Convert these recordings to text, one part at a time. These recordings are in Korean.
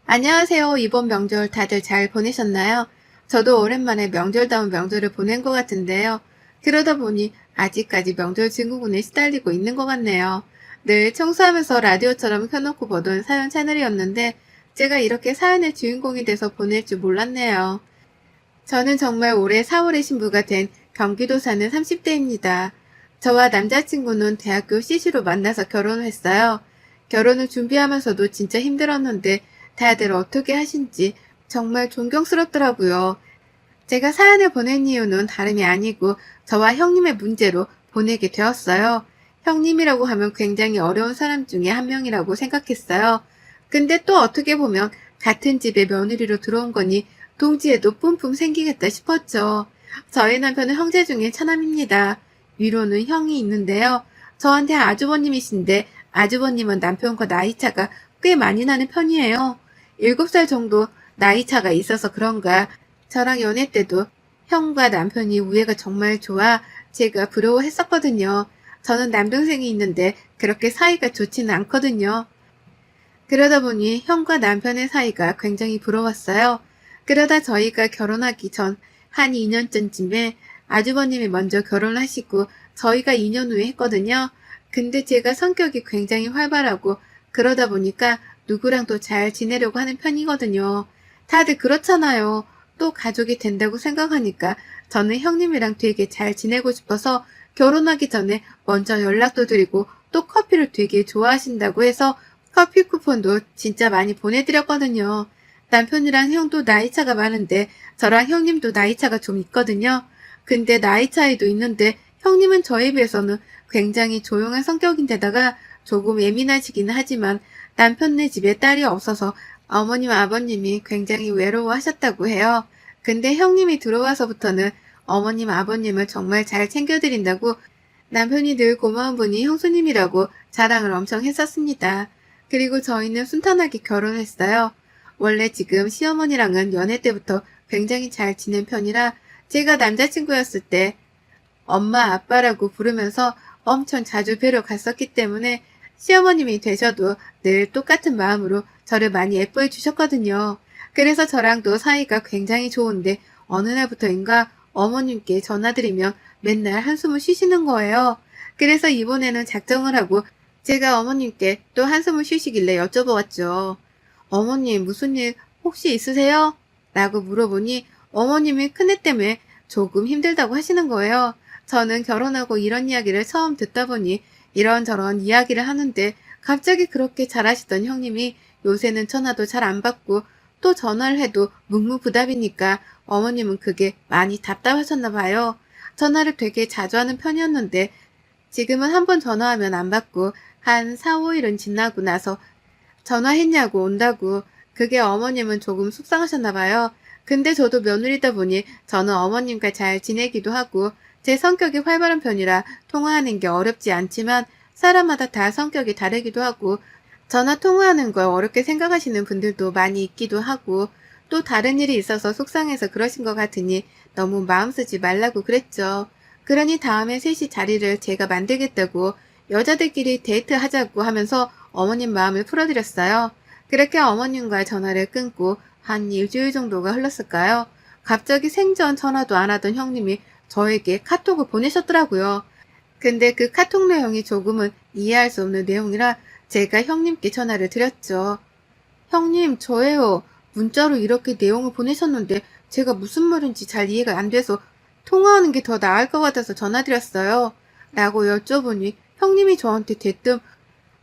안녕하세요. 이번 명절 다들 잘 보내셨나요? 저도 오랜만에 명절다운 명절을 보낸 것 같은데요. 그러다 보니 아직까지 명절 증후군에 시달리고 있는 것 같네요. 늘 청소하면서 라디오처럼 켜놓고 보던 사연 채널이었는데 제가 이렇게 사연의 주인공이 돼서 보낼 줄 몰랐네요. 저는 정말 올해 4월에 신부가 된 경기도 사는 30대입니다. 저와 남자친구는 대학교 CC로 만나서 결혼을 했어요. 결혼을 준비하면서도 진짜 힘들었는데 다들 어떻게 하신지 정말 존경스럽더라고요. 제가 사연을 보낸 이유는 다름이 아니고 저와 형님의 문제로 보내게 되었어요. 형님이라고 하면 굉장히 어려운 사람 중에 한 명이라고 생각했어요. 근데 또 어떻게 보면 같은 집에 며느리로 들어온 거니 동지에도 뿜뿜 생기겠다 싶었죠. 저희 남편은 형제 중에 차남입니다. 위로는 형이 있는데요. 저한테 아주버님이신데 아주버님은 남편과 나이차가 꽤 많이 나는 편이에요. 7살 정도 나이차가 있어서 그런가 저랑 연애 때도 형과 남편이 우애가 정말 좋아 제가 부러워했었거든요. 저는 남동생이 있는데 그렇게 사이가 좋지는 않거든요. 그러다 보니 형과 남편의 사이가 굉장히 부러웠어요. 그러다 저희가 결혼하기 전 한 2년 전쯤에 아주버님이 먼저 결혼하시고 저희가 2년 후에 했거든요. 근데 제가 성격이 굉장히 활발하고 그러다 보니까 누구랑도 잘 지내려고 하는 편이거든요. 다들 그렇잖아요. 또 가족이 된다고 생각하니까 저는 형님이랑 되게 잘 지내고 싶어서 결혼하기 전에 먼저 연락도 드리고 또 커피를 되게 좋아하신다고 해서 커피 쿠폰도 진짜 많이 보내드렸거든요. 남편이랑 형도 나이차가 많은데 저랑 형님도 나이차가 좀 있거든요. 근데 나이 차이도 있는데 형님은 저에 비해서는 굉장히 조용한 성격인데다가 조금 예민하시기는 하지만 남편네 집에 딸이 없어서 어머님 아버님이 굉장히 외로워하셨다고 해요. 근데 형님이 들어와서부터는 어머님 아버님을 정말 잘 챙겨드린다고 남편이 늘 고마운 분이 형수님이라고 자랑을 엄청 했었습니다. 그리고 저희는 순탄하게 결혼했어요. 원래 지금 시어머니랑은 연애 때부터 굉장히 잘 지낸 편이라 제가 남자친구였을 때 엄마 아빠라고 부르면서 엄청 자주 뵈러 갔었기 때문에 시어머님이 되셔도 늘 똑같은 마음으로 저를 많이 예뻐해 주셨거든요. 그래서 저랑도 사이가 굉장히 좋은데 어느 날부터인가 어머님께 전화드리면 맨날 한숨을 쉬시는 거예요. 그래서 이번에는 작정을 하고 제가 어머님께 또 한숨을 쉬시길래 여쭤보았죠. 어머님 무슨 일 혹시 있으세요? 라고 물어보니 어머님이 큰애 때문에 조금 힘들다고 하시는 거예요. 저는 결혼하고 이런 이야기를 처음 듣다 보니 이런저런 이야기를 하는데 갑자기 그렇게 잘하시던 형님이 요새는 전화도 잘 안 받고 또 전화를 해도 묵묵부답이니까 어머님은 그게 많이 답답하셨나 봐요. 전화를 되게 자주 하는 편이었는데 지금은 한 번 전화하면 안 받고 한 4, 5일은 지나고 나서 전화했냐고 온다고. 그게 어머님은 조금 속상하셨나 봐요. 근데 저도 며느리다 보니 저는 어머님과 잘 지내기도 하고 제 성격이 활발한 편이라 통화하는 게 어렵지 않지만 사람마다 다 성격이 다르기도 하고 전화 통화하는 걸 어렵게 생각하시는 분들도 많이 있기도 하고 또 다른 일이 있어서 속상해서 그러신 것 같으니 너무 마음 쓰지 말라고 그랬죠. 그러니 다음에 셋이 자리를 제가 만들겠다고 여자들끼리 데이트하자고 하면서 어머님 마음을 풀어드렸어요. 그렇게 어머님과 전화를 끊고 한 일주일 정도가 흘렀을까요? 갑자기 생전 전화도 안 하던 형님이 저에게 카톡을 보내셨더라고요. 근데 그 카톡 내용이 조금은 이해할 수 없는 내용이라 제가 형님께 전화를 드렸죠. 형님, 저예요. 문자로 이렇게 내용을 보내셨는데 제가 무슨 말인지 잘 이해가 안 돼서 통화하는 게 더 나을 것 같아서 전화드렸어요. 라고 여쭤보니 형님이 저한테 대뜸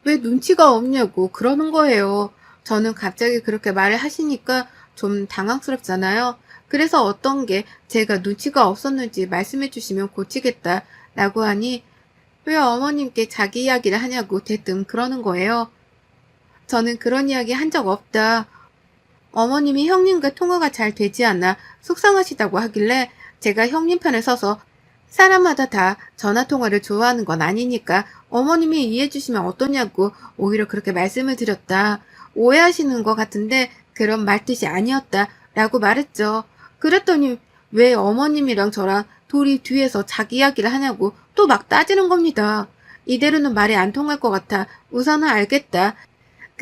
왜 눈치가 없냐고 그러는 거예요. 저는 갑자기 그렇게 말을 하시니까 좀 당황스럽잖아요. 그래서 어떤 게 제가 눈치가 없었는지 말씀해 주시면 고치겠다 라고 하니 왜 어머님께 자기 이야기를 하냐고 대뜸 그러는 거예요. 저는 그런 이야기 한 적 없다. 어머님이 형님과 통화가 잘 되지 않아 속상하시다고 하길래 제가 형님 편에 서서 사람마다 다 전화통화를 좋아하는 건 아니니까 어머님이 이해해 주시면 어떠냐고 오히려 그렇게 말씀을 드렸다. 오해하시는 것 같은데 그런 말뜻이 아니었다. 라고 말했죠. 그랬더니 왜 어머님이랑 저랑 둘이 뒤에서 자기 이야기를 하냐고 또 막 따지는 겁니다. 이대로는 말이 안 통할 것 같아 우선은 알겠다.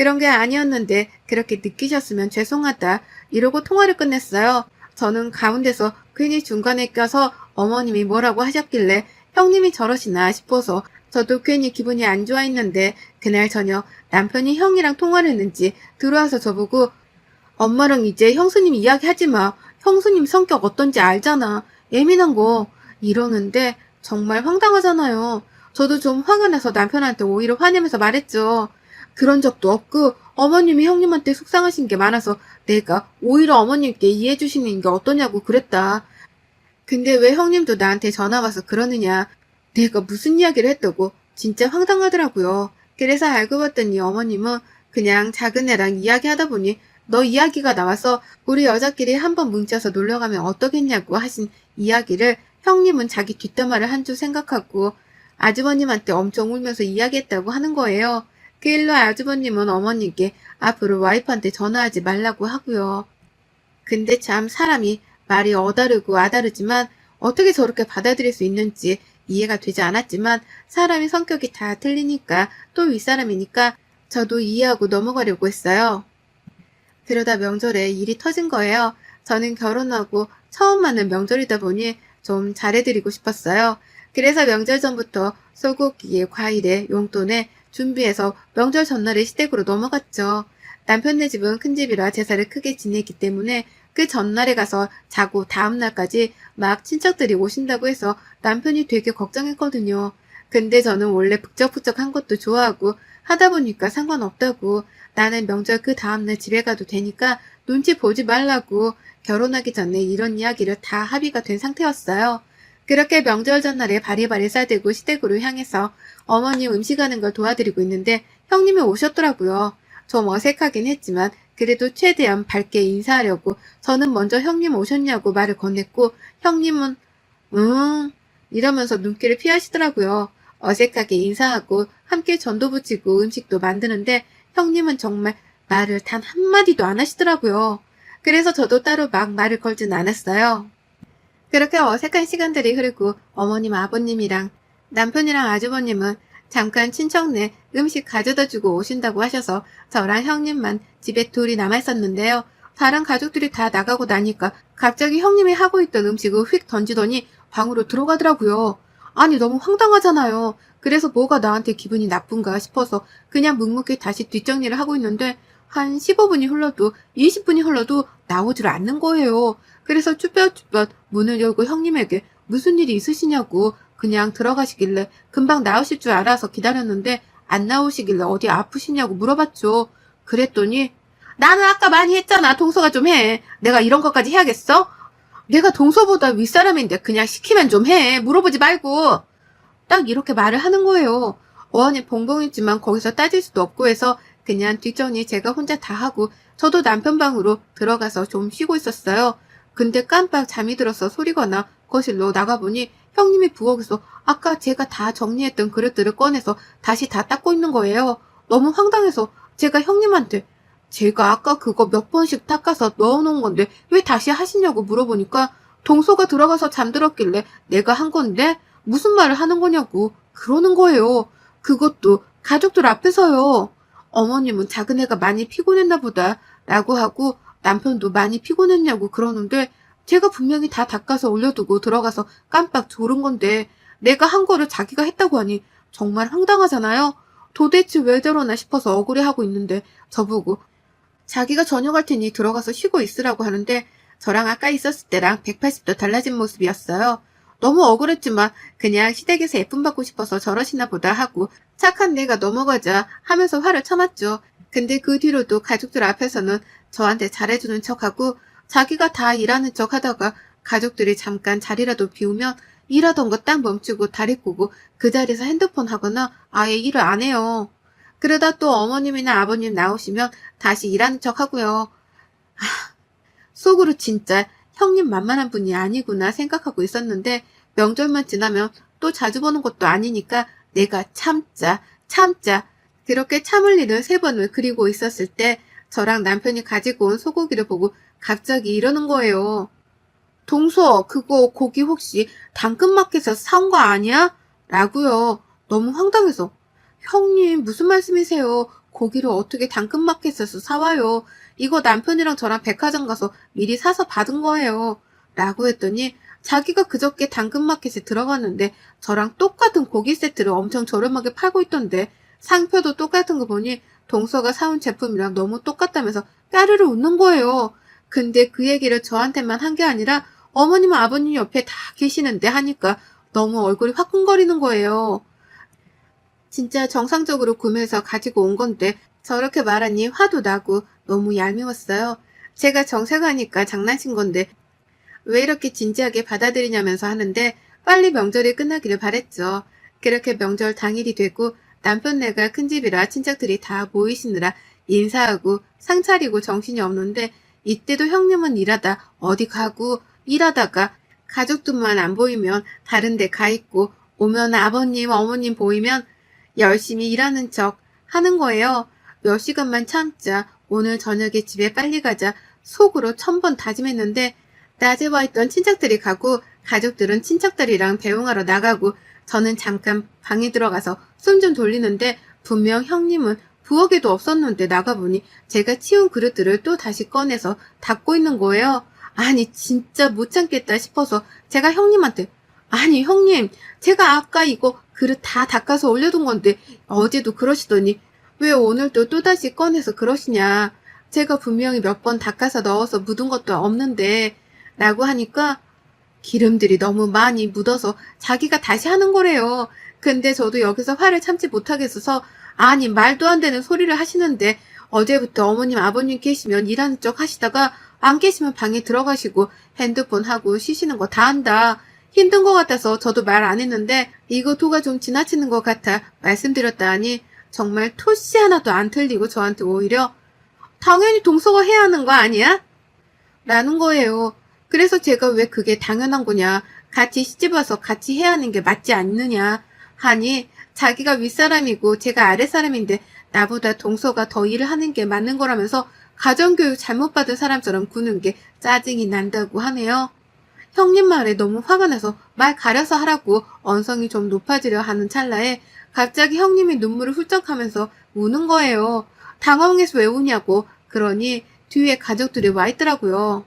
그런 게 아니었는데 그렇게 느끼셨으면 죄송하다. 이러고 통화를 끝냈어요. 저는 가운데서 괜히 중간에 껴서 어머님이 뭐라고 하셨길래 형님이 저러시나 싶어서 저도 괜히 기분이 안 좋아했는데 그날 저녁 남편이 형이랑 통화를 했는지 들어와서 저보고 엄마랑 이제 형수님 이야기하지 마. 형수님 성격 어떤지 알잖아. 예민한 거. 이러는데 정말 황당하잖아요. 저도 좀 화가 나서 남편한테 오히려 화내면서 말했죠. 그런 적도 없고 어머님이 형님한테 속상하신 게 많아서 내가 오히려 어머님께 이해해 주시는 게 어떠냐고 그랬다. 근데 왜 형님도 나한테 전화 와서 그러느냐. 내가 무슨 이야기를 했다고 진짜 황당하더라고요. 그래서 알고 봤더니 어머님은 그냥 작은 애랑 이야기하다 보니 너 이야기가 나와서 우리 여자끼리 한번 뭉쳐서 놀러가면 어떠겠냐고 하신 이야기를 형님은 자기 뒷담화를 한 줄 생각하고 아주버님한테 엄청 울면서 이야기했다고 하는 거예요. 그 일로 아주버님은 어머님께 앞으로 와이프한테 전화하지 말라고 하고요. 근데 참 사람이 말이 어다르고 아다르지만 어떻게 저렇게 받아들일 수 있는지 이해가 되지 않았지만 사람이 성격이 다 틀리니까 또 윗사람이니까 저도 이해하고 넘어가려고 했어요. 그러다 명절에 일이 터진 거예요. 저는 결혼하고 처음 맞는 명절이다 보니 좀 잘해드리고 싶었어요. 그래서 명절 전부터 소고기에 과일에 용돈에 준비해서 명절 전날에 시댁으로 넘어갔죠. 남편네 집은 큰 집이라 제사를 크게 지내기 때문에 그 전날에 가서 자고 다음날까지 막 친척들이 오신다고 해서 남편이 되게 걱정했거든요. 근데 저는 원래 북적북적한 것도 좋아하고 하다 보니까 상관없다고 나는 명절 그 다음날 집에 가도 되니까 눈치 보지 말라고 결혼하기 전에 이런 이야기를 다 합의가 된 상태였어요. 그렇게 명절 전날에 바리바리 싸들고 시댁으로 향해서 어머님 음식하는 걸 도와드리고 있는데 형님이 오셨더라고요. 좀 어색하긴 했지만 그래도 최대한 밝게 인사하려고 저는 먼저 형님 오셨냐고 말을 건넸고 형님은 이러면서 눈길을 피하시더라고요. 어색하게 인사하고 함께 전도 부치고 음식도 만드는데 형님은 정말 말을 단 한마디도 안 하시더라고요. 그래서 저도 따로 막 말을 걸진 않았어요. 그렇게 어색한 시간들이 흐르고 어머님 아버님이랑 남편이랑 아주버님은 잠깐 친척네 음식 가져다 주고 오신다고 하셔서 저랑 형님만 집에 둘이 남아있었는데요. 다른 가족들이 다 나가고 나니까 갑자기 형님이 하고 있던 음식을 휙 던지더니 방으로 들어가더라고요. 아니 너무 황당하잖아요. 그래서 뭐가 나한테 기분이 나쁜가 싶어서 그냥 묵묵히 다시 뒷정리를 하고 있는데 한 15분이 흘러도 20분이 흘러도 나오질 않는 거예요. 그래서 쭈뼛쭈뼛 문을 열고 형님에게 무슨 일이 있으시냐고 그냥 들어가시길래 금방 나오실 줄 알아서 기다렸는데 안 나오시길래 어디 아프시냐고 물어봤죠. 그랬더니 나는 아까 많이 했잖아. 동서가 좀 해. 내가 이런 것까지 해야겠어? 내가 동서보다 윗사람인데 그냥 시키면 좀 해. 물어보지 말고. 딱 이렇게 말을 하는 거예요. 어안이 벙벙했지만 거기서 따질 수도 없고 해서 그냥 뒷정리 제가 혼자 다 하고 저도 남편 방으로 들어가서 좀 쉬고 있었어요. 근데 깜빡 잠이 들어서 소리거나 거실로 나가보니 형님이 부엌에서 아까 제가 다 정리했던 그릇들을 꺼내서 다시 다 닦고 있는 거예요. 너무 황당해서 제가 형님한테 제가 아까 그거 몇 번씩 닦아서 넣어놓은 건데 왜 다시 하시냐고 물어보니까 동서가 들어가서 잠들었길래 내가 한 건데 무슨 말을 하는 거냐고 그러는 거예요. 그것도 가족들 앞에서요. 어머님은 작은 애가 많이 피곤했나 보다 라고 하고 남편도 많이 피곤했냐고 그러는데 제가 분명히 다 닦아서 올려두고 들어가서 깜빡 졸은 건데 내가 한 거를 자기가 했다고 하니 정말 황당하잖아요. 도대체 왜 저러나 싶어서 억울해하고 있는데 저보고 자기가 저녁할 테니 들어가서 쉬고 있으라고 하는데 저랑 아까 있었을 때랑 180도 달라진 모습이었어요. 너무 억울했지만 그냥 시댁에서 예쁨 받고 싶어서 저러시나 보다 하고 착한 내가 넘어가자 하면서 화를 참았죠. 근데 그 뒤로도 가족들 앞에서는 저한테 잘해주는 척하고 자기가 다 일하는 척 하다가 가족들이 잠깐 자리라도 비우면 일하던 거 딱 멈추고 다리 꼬고 그 자리에서 핸드폰 하거나 아예 일을 안 해요. 그러다 또 어머님이나 아버님 나오시면 다시 일하는 척 하고요. 속으로 진짜 형님 만만한 분이 아니구나 생각하고 있었는데 명절만 지나면 또 자주 보는 것도 아니니까 내가 참자. 그렇게 참을 일을 3번을 그리고 있었을 때 저랑 남편이 가지고 온 소고기를 보고 갑자기 이러는 거예요. 동서, 그거 고기 혹시 당근마켓에서 사온 거 아니야? 라고요. 너무 황당해서. 형님, 무슨 말씀이세요? 고기를 어떻게 당근마켓에서 사와요? 이거 남편이랑 저랑 백화점 가서 미리 사서 받은 거예요. 라고 했더니 자기가 그저께 당근마켓에 들어갔는데 저랑 똑같은 고기 세트를 엄청 저렴하게 팔고 있던데 상표도 똑같은 거 보니 동서가 사온 제품이랑 너무 똑같다면서 까르르 웃는 거예요. 근데 그 얘기를 저한테만 한 게 아니라 어머님, 아버님 옆에 다 계시는데 하니까 너무 얼굴이 화끈거리는 거예요. 진짜 정상적으로 구매해서 가지고 온 건데 저렇게 말하니 화도 나고 너무 얄미웠어요. 제가 정색하니까 장난친 건데 왜 이렇게 진지하게 받아들이냐면서 하는데 빨리 명절이 끝나기를 바랬죠. 그렇게 명절 당일이 되고 남편네가 큰집이라 친척들이 다 모이시느라 인사하고 상 차리고 정신이 없는데 이때도 형님은 일하다 어디 가고 일하다가 가족들만 안 보이면 다른 데 가 있고 오면 아버님, 어머님 보이면 열심히 일하는 척 하는 거예요. 몇 시간만 참자. 오늘 저녁에 집에 빨리 가자. 속으로 1000번 다짐했는데 낮에 와 있던 친척들이 가고 가족들은 친척들이랑 배웅하러 나가고 저는 잠깐 방에 들어가서 숨 좀 돌리는데 분명 형님은 부엌에도 없었는데 나가보니 제가 치운 그릇들을 또 다시 꺼내서 닦고 있는 거예요. 아니 진짜 못 참겠다 싶어서 제가 형님한테 아니 형님 제가 아까 이거 그릇 다 닦아서 올려둔 건데 어제도 그러시더니 왜 오늘도 또다시 꺼내서 그러시냐. 제가 분명히 몇 번 닦아서 넣어서 묻은 것도 없는데 라고 하니까 기름들이 너무 많이 묻어서 자기가 다시 하는 거래요. 근데 저도 여기서 화를 참지 못하겠어서 아니 말도 안 되는 소리를 하시는데 어제부터 어머님 아버님 계시면 일하는 척 하시다가 안 계시면 방에 들어가시고 핸드폰 하고 쉬시는 거 다 한다. 힘든 것 같아서 저도 말 안 했는데 이거 도가 좀 지나치는 것 같아 말씀드렸다 하니 정말 토씨 하나도 안 틀리고 저한테 오히려 당연히 동서가 해야 하는 거 아니야? 라는 거예요. 그래서 제가 왜 그게 당연한 거냐. 같이 시집와서 같이 해야 하는 게 맞지 않느냐 하니 자기가 윗사람이고 제가 아랫사람인데 나보다 동서가 더 일을 하는 게 맞는 거라면서 가정교육 잘못 받은 사람처럼 구는 게 짜증이 난다고 하네요. 형님 말에 너무 화가 나서 말 가려서 하라고 언성이 좀 높아지려 하는 찰나에 갑자기 형님이 눈물을 훌쩍하면서 우는 거예요. 당황해서 왜 우냐고. 그러니 뒤에 가족들이 와 있더라고요.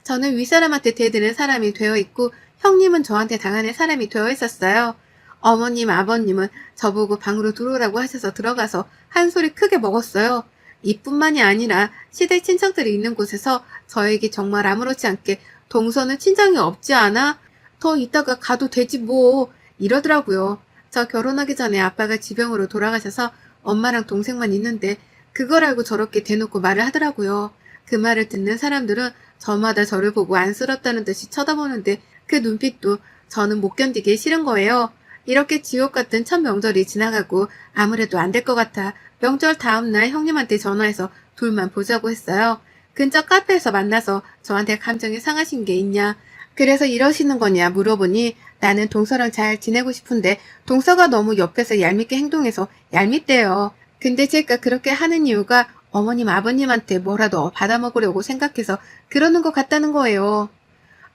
저는 윗사람한테 대드는 사람이 되어 있고 형님은 저한테 당하는 사람이 되어 있었어요. 어머님, 아버님은 저보고 방으로 들어오라고 하셔서 들어가서 한 소리 크게 먹었어요. 이뿐만이 아니라 시댁 친척들이 있는 곳에서 저에게 정말 아무렇지 않게 동서는 친정이 없지 않아? 더 있다가 가도 되지 뭐 이러더라고요. 저 결혼하기 전에 아빠가 지병으로 돌아가셔서 엄마랑 동생만 있는데 그걸 알고 저렇게 대놓고 말을 하더라고요. 그 말을 듣는 사람들은 저마다 저를 보고 안쓰럽다는 듯이 쳐다보는데 그 눈빛도 저는 못 견디기 싫은 거예요. 이렇게 지옥 같은 첫 명절이 지나가고 아무래도 안 될 것 같아 명절 다음날 형님한테 전화해서 둘만 보자고 했어요. 근처 카페에서 만나서 저한테 감정이 상하신 게 있냐, 그래서 이러시는 거냐 물어보니 나는 동서랑 잘 지내고 싶은데 동서가 너무 옆에서 얄밉게 행동해서 얄밉대요. 근데 제가 그렇게 하는 이유가 어머님 아버님한테 뭐라도 받아먹으려고 생각해서 그러는 것 같다는 거예요.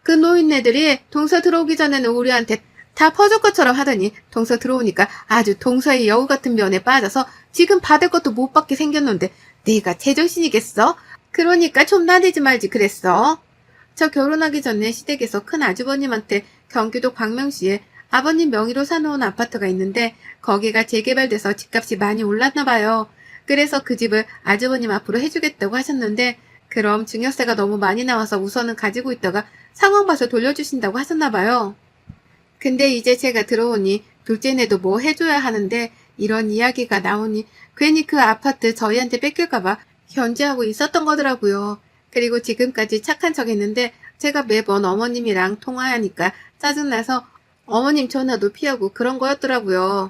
그 노인네들이 동서 들어오기 전에는 우리한테 다 퍼줄 것처럼 하더니 동서 들어오니까 아주 동서의 여우 같은 면에 빠져서 지금 받을 것도 못 받게 생겼는데 내가 제정신이겠어? 그러니까 좀 나대지 말지 그랬어. 저 결혼하기 전에 시댁에서 큰 아주버님한테 경기도 광명시에 아버님 명의로 사놓은 아파트가 있는데 거기가 재개발돼서 집값이 많이 올랐나 봐요. 그래서 그 집을 아주버님 앞으로 해주겠다고 하셨는데 그럼 증여세가 너무 많이 나와서 우선은 가지고 있다가 상황 봐서 돌려주신다고 하셨나 봐요. 근데 이제 제가 들어오니 둘째네도 뭐 해줘야 하는데 이런 이야기가 나오니 괜히 그 아파트 저희한테 뺏길까봐 견제하고 있었던 거더라고요. 그리고 지금까지 착한 척 했는데 제가 매번 어머님이랑 통화하니까 짜증나서 어머님 전화도 피하고 그런 거였더라고요.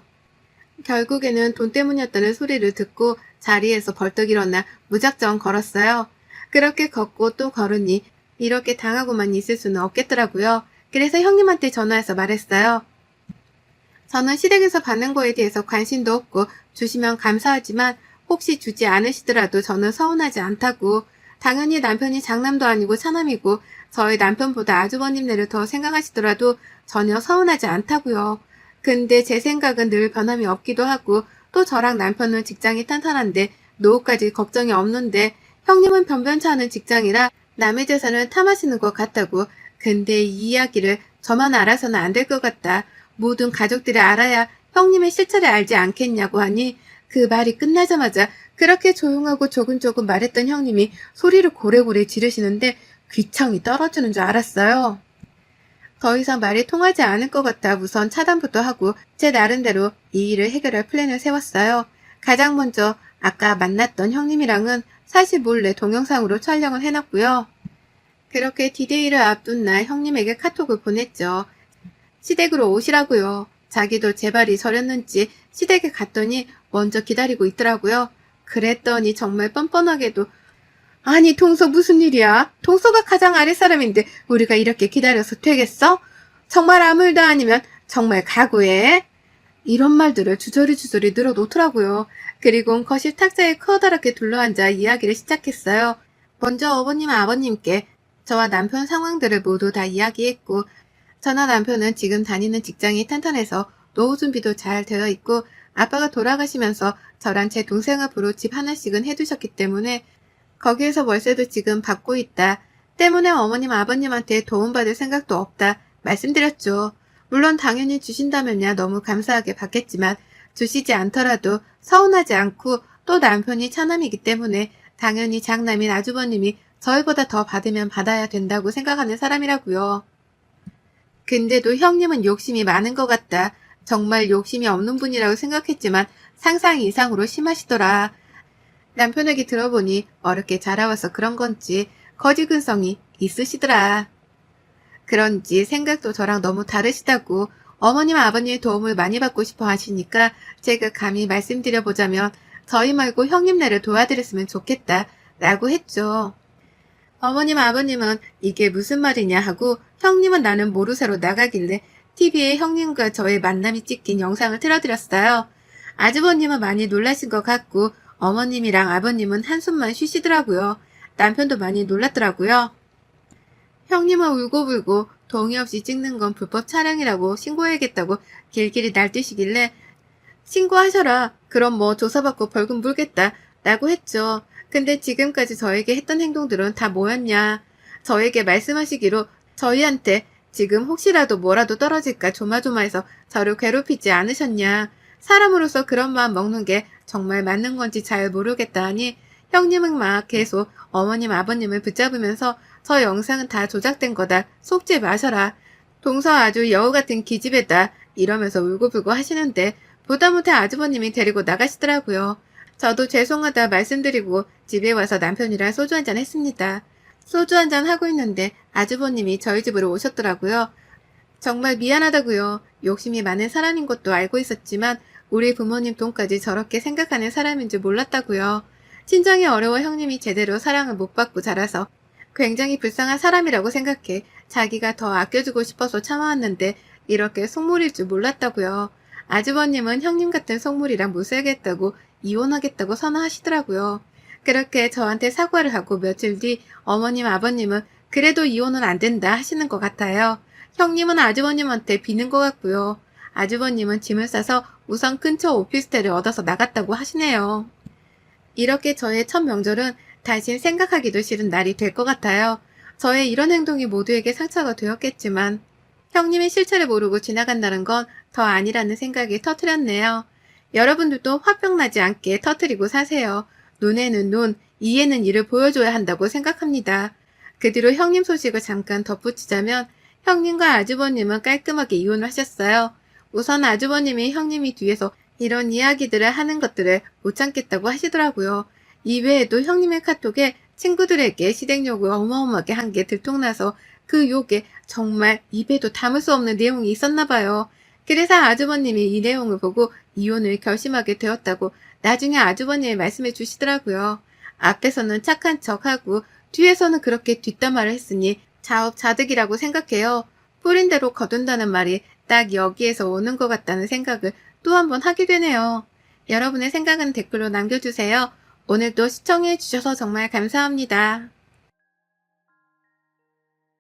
결국에는 돈 때문이었다는 소리를 듣고 자리에서 벌떡 일어나 무작정 걸었어요. 그렇게 걷고 또 걸으니 이렇게 당하고만 있을 수는 없겠더라고요. 그래서 형님한테 전화해서 말했어요. 저는 시댁에서 받는 거에 대해서 관심도 없고 주시면 감사하지만 혹시 주지 않으시더라도 저는 서운하지 않다고. 당연히 남편이 장남도 아니고 차남이고 저희 남편보다 아주버님네를 더 생각하시더라도 전혀 서운하지 않다고요. 근데 제 생각은 늘 변함이 없기도 하고 또 저랑 남편은 직장이 탄탄한데 노후까지 걱정이 없는데 형님은 변변치 않은 직장이라 남의 재산을 탐하시는 것 같다고. 근데 이 이야기를 저만 알아서는 안 될 것 같다. 모든 가족들이 알아야 형님의 실체를 알지 않겠냐고 하니 그 말이 끝나자마자 그렇게 조용하고 조근조근 말했던 형님이 소리를 고래고래 지르시는데 귀청이 떨어지는 줄 알았어요. 더 이상 말이 통하지 않을 것 같아 우선 차단부터 하고 제 나름대로 이 일을 해결할 플랜을 세웠어요. 가장 먼저 아까 만났던 형님이랑은 사실 몰래 동영상으로 촬영을 해놨고요. 그렇게 디데이를 앞둔 날 형님에게 카톡을 보냈죠. 시댁으로 오시라고요. 자기도 제 발이 저렸는지 시댁에 갔더니 먼저 기다리고 있더라고요. 그랬더니 정말 뻔뻔하게도 아니 동서 무슨 일이야? 동서가 가장 아랫사람인데 우리가 이렇게 기다려서 되겠어? 정말 아무 일도 아니면 정말 각오해. 이런 말들을 주저리 늘어놓더라고요. 그리고 거실 탁자에 커다랗게 둘러앉아 이야기를 시작했어요. 먼저 어머님 아버님께 저와 남편 상황들을 모두 다 이야기했고 저나 남편은 지금 다니는 직장이 탄탄해서 노후 준비도 잘 되어 있고 아빠가 돌아가시면서 저랑 제 동생 앞으로 집 하나씩은 해두셨기 때문에 거기에서 월세도 지금 받고 있다. 때문에 어머님 아버님한테 도움받을 생각도 없다. 말씀드렸죠. 물론 당연히 주신다면야 너무 감사하게 받겠지만 주시지 않더라도 서운하지 않고 또 남편이 차남이기 때문에 당연히 장남인 아주버님이 저희보다 더 받으면 받아야 된다고 생각하는 사람이라고요. 근데도 형님은 욕심이 많은 것 같다. 정말 욕심이 없는 분이라고 생각했지만 상상 이상으로 심하시더라. 남편 얘기 들어보니 어렵게 자라와서 그런 건지 거지 근성이 있으시더라. 그런지 생각도 저랑 너무 다르시다고 어머님 아버님의 도움을 많이 받고 싶어 하시니까 제가 감히 말씀드려보자면 저희 말고 형님네를 도와드렸으면 좋겠다 라고 했죠. 어머님 아버님은 이게 무슨 말이냐 하고 형님은 나는 모르쇠로 나가길래 TV에 형님과 저의 만남이 찍힌 영상을 틀어드렸어요. 아주버님은 많이 놀라신 것 같고 어머님이랑 아버님은 한숨만 쉬시더라고요. 남편도 많이 놀랐더라고요. 형님은 울고불고 동의 없이 찍는 건 불법 촬영이라고 신고해야겠다고 길길이 날뛰시길래 신고하셔라. 그럼 뭐 조사받고 벌금 물겠다 라고 했죠. 근데 지금까지 저에게 했던 행동들은 다 뭐였냐. 저에게 말씀하시기로 저희한테 지금 혹시라도 뭐라도 떨어질까 조마조마해서 저를 괴롭히지 않으셨냐. 사람으로서 그런 마음 먹는 게 정말 맞는 건지 잘 모르겠다 하니 형님은 막 계속 어머님 아버님을 붙잡으면서 저 영상은 다 조작된 거다. 속지 마셔라. 동서 아주 여우 같은 기집애다. 이러면서 울고불고 하시는데 보다 못해 아주버님이 데리고 나가시더라고요. 저도 죄송하다 말씀드리고 집에 와서 남편이랑 소주 한잔 했습니다. 소주 한잔 하고 있는데 아주버님이 저희 집으로 오셨더라고요. 정말 미안하다고요. 욕심이 많은 사람인 것도 알고 있었지만 우리 부모님 돈까지 저렇게 생각하는 사람인 줄 몰랐다고요. 친정이 어려워 형님이 제대로 사랑을 못 받고 자라서 굉장히 불쌍한 사람이라고 생각해 자기가 더 아껴주고 싶어서 참아왔는데 이렇게 속물일 줄 몰랐다고요. 아주버님은 형님 같은 속물이랑 못 살겠다고 이혼하겠다고 선언하시더라고요. 그렇게 저한테 사과를 하고 며칠 뒤 어머님 아버님은 그래도 이혼은 안 된다 하시는 것 같아요. 형님은 아주버님한테 비는 것 같고요. 아주버님은 짐을 싸서 우선 근처 오피스텔을 얻어서 나갔다고 하시네요. 이렇게 저의 첫 명절은 다신 생각하기도 싫은 날이 될 것 같아요. 저의 이런 행동이 모두에게 상처가 되었겠지만 형님의 실체를 모르고 지나간다는 건 더 아니라는 생각이 터뜨렸네요. 여러분들도 화병 나지 않게 터뜨리고 사세요. 눈에는 눈, 이에는 이를 보여줘야 한다고 생각합니다. 그 뒤로 형님 소식을 잠깐 덧붙이자면 형님과 아주버님은 깔끔하게 이혼을 하셨어요. 우선 아주버님이 형님이 뒤에서 이런 이야기들을 하는 것들을 못 참겠다고 하시더라고요. 이외에도 형님의 카톡에 친구들에게 시댁욕을 어마어마하게 한 게 들통나서 그 욕에 정말 입에도 담을 수 없는 내용이 있었나 봐요. 그래서 아주버님이 이 내용을 보고 이혼을 결심하게 되었다고 나중에 아주버님이 말씀해 주시더라고요. 앞에서는 착한 척하고 뒤에서는 그렇게 뒷담화를 했으니 자업자득이라고 생각해요. 뿌린 대로 거둔다는 말이 딱 여기에서 오는 것 같다는 생각을 또 한 번 하게 되네요. 여러분의 생각은 댓글로 남겨주세요. 오늘도 시청해 주셔서 정말 감사합니다.